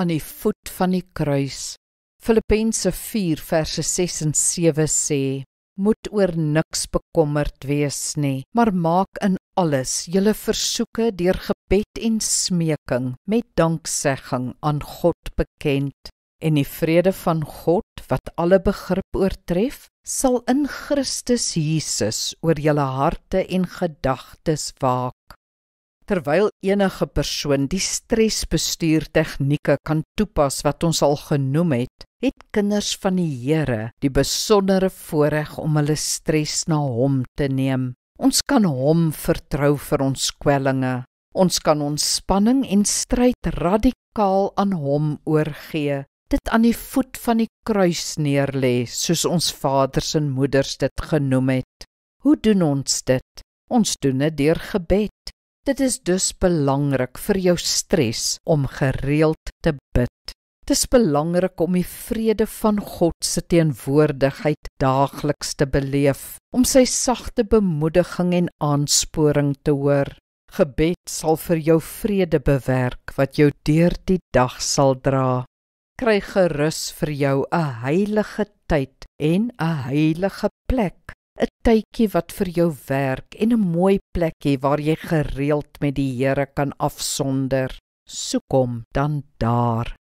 aan die voet van die kruis. Filippense 4 verse 6 en 7 sê, moet oor niks bekommerd wees nie, maar maak in alles julle versoeke deur gebed en smeking met danksegging aan God bekend. En die vrede van God, wat alle begrip oortref, sal in Christus Jesus oor julle harte en gedagtes waak. Terwyl enige persoon die stresbestuurtegnieke kan toepas wat ons al genoem het kinders van die Here die besondere voorreg om hulle stres na Hom te neem. Ons kan Hom vertrou vir ons kwellinge. Ons kan ons spanning en stryd radikaal aan Hom oorgee, dit aan die voet van die kruis neerlê, soos ons vaders en moeders dit genoem het. Hoe doen ons dit? Ons doen dit deur gebed. Dit is dus belangrik vir jou stres om gereeld te bid. Dit is belangrik om die vrede van God se teenwoordigheid daagliks te beleef, om sy sagte bemoediging en aansporing te hoor. Gebed sal vir jou vrede bewerk wat jou deur die dag sal dra. Kry gerus vir jou 'n heilige tyd en 'n heilige plek. 'n Tydjie wat vir jou werk en 'n mooi plekkie waar jy gereeld met die Here kan afsonder. Soek Hom dan daar.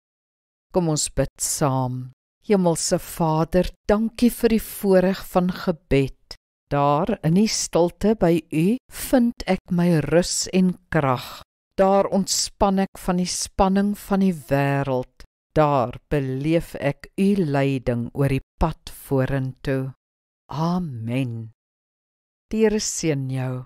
Kom ons bid saam. Hemelse Vader, dankie vir die voorreg van gebed. Daar in die stilte by U vind ek my rus en krag. Daar ontspan ek van die spanning van die wêreld. Daar beleef ek U leiding oor die pad vorentoe. Amen. Die Here seën jou.